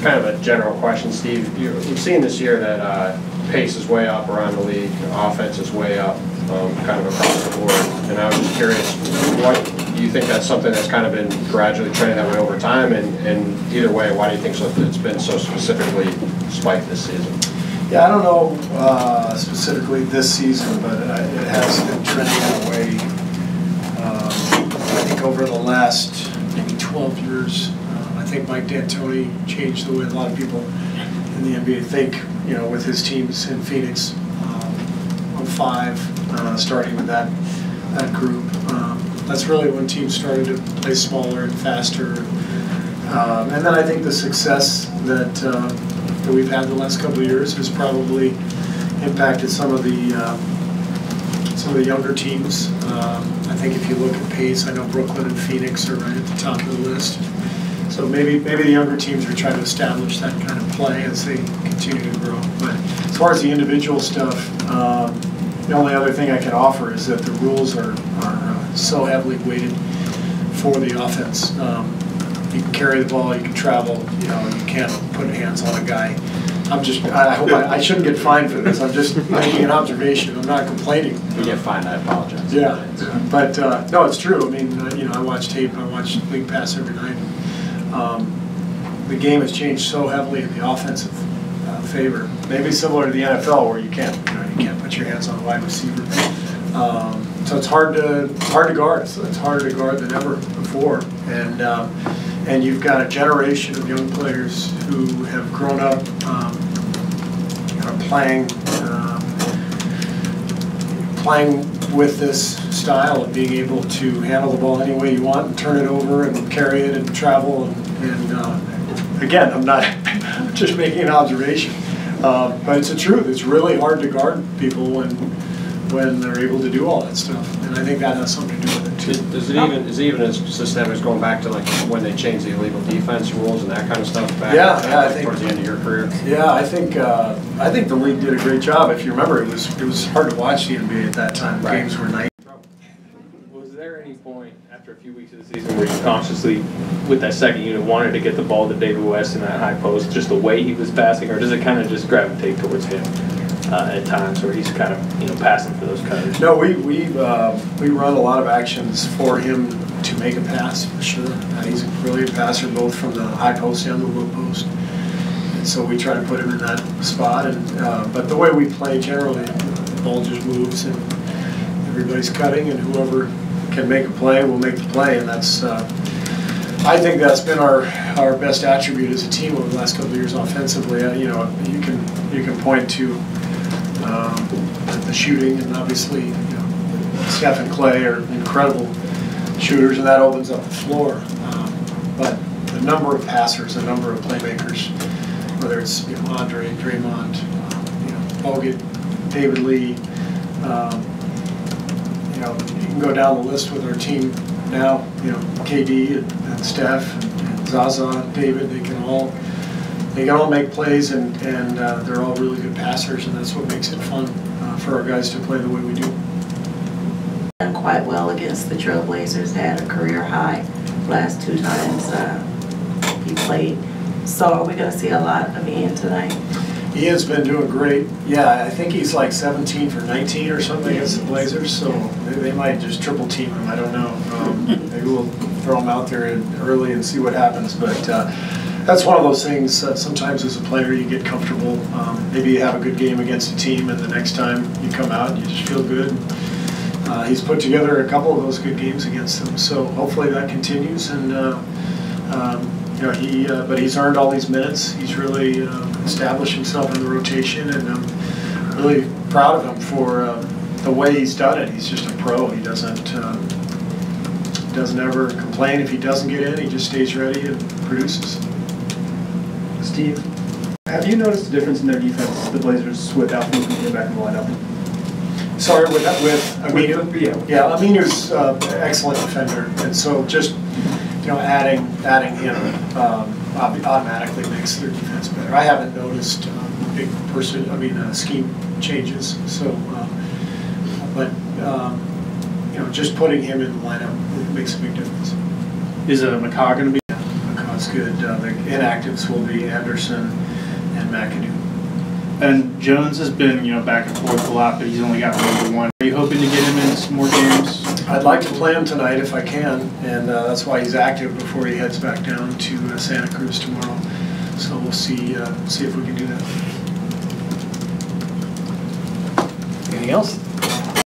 kind of a general question, Steve. We've seen this year that pace is way up around the league, offense is way up, kind of across the board. And I was just curious, what do you think that's something that's kind of been gradually trending that way over time? And either way, why do you think it's been so specifically spiked this season? Yeah, I don't know specifically this season, but it has been trending that way. I think over the last maybe 12 years, I think Mike D'Antoni changed the way a lot of people in the NBA think, you know, with his teams in Phoenix, 05, starting with that group. That's really when teams started to play smaller and faster. And then I think the success that we've had the last couple of years has probably impacted some of the younger teams. I think if you look at pace, I know Brooklyn and Phoenix are right at the top of the list. So maybe the younger teams are trying to establish that kind of play as they continue to grow. But as far as the individual stuff, the only other thing I can offer is that the rules are so heavily weighted for the offense. You can carry the ball, you can travel, you know, you can't put hands on a guy. I hope I shouldn't get fined for this. I'm just making an observation. I'm not complaining. If you get fined, I apologize. Yeah, but no, it's true. I mean, you know, I watch tape. I watch League Pass every night. The game has changed so heavily in the offensive favor. Maybe similar to the NFL, where you can't put your hands on a wide receiver. So it's hard to guard. So it's harder to guard than ever before. And you've got a generation of young players who have grown up playing with this style of being able to handle the ball any way you want and turn it over and carry it and travel. And again, I'm not just making an observation, but it's the truth. It's really hard to guard people when they're able to do all that stuff, and I think that has something to do with it too. Is it even as systemic as going back to like when they changed the illegal defense rules and that kind of stuff back? Yeah, I think towards the end of your career. Yeah, I think the league did a great job. If you remember, it was hard to watch the NBA at that time. Right. Games were night. Was there any point after a few weeks of the season where you consciously, with that second unit, wanted to get the ball to David West in that high post, just the way he was passing, or does it kind of just gravitate towards him? At times where he's kind of, you know, passing for those cutters? No, we run a lot of actions for him to make a pass, for sure. He's a brilliant passer both from the high post and the low post. And so we try to put him in that spot. And but the way we play generally, the ball just moves and everybody's cutting, and whoever can make a play will make the play. And that's I think that's been our best attribute as a team over the last couple of years offensively. You know, you can point to the shooting, and obviously, you know, Steph and Clay are incredible shooters, and that opens up the floor. But the number of passers, the number of playmakers, whether it's, you know, Andre, Draymond, you know, Bogut, David Lee, you know, you can go down the list with our team now. You know, KD and Steph and Zaza, David, they can all make plays, and they're all really good passers, and that's what makes it fun for our guys to play the way we do. Done quite well against the Trailblazers, had a career high last 2 times he played. So are we going to see a lot of Ian tonight? He has been doing great. Yeah, I think he's like 17 for 19 or something against the Blazers, so they might just triple team him. I don't know. Maybe we'll throw him out there early and see what happens, but that's one of those things that sometimes as a player you get comfortable. Maybe you have a good game against a team, and the next time you come out you just feel good. He's put together a couple of those good games against them, so hopefully that continues. And you know, but he's earned all these minutes. He's really established himself in the rotation, and I'm really proud of him for the way he's done it. He's just a pro. He doesn't ever complain if he doesn't get in. He just stays ready and produces. Steve, have you noticed a difference in their defense, the Blazers, without Luka getting back in the lineup? Sorry, with Aminu? Yeah, Aminu's an excellent defender, and so just, you know, adding him automatically makes their defense better. I haven't noticed big scheme changes. So, but you know, just putting him in the lineup makes a big difference. Is McCaw going to be? McCaw's good. The inactives will be Anderson and McAdoo. And Jones has been, back and forth a lot, but he's only got 1-1. Are you hoping to get him in some more games? I'd like to play him tonight if I can, and that's why he's active before he heads back down to Santa Cruz tomorrow. So we'll see if we can do that. Anything else?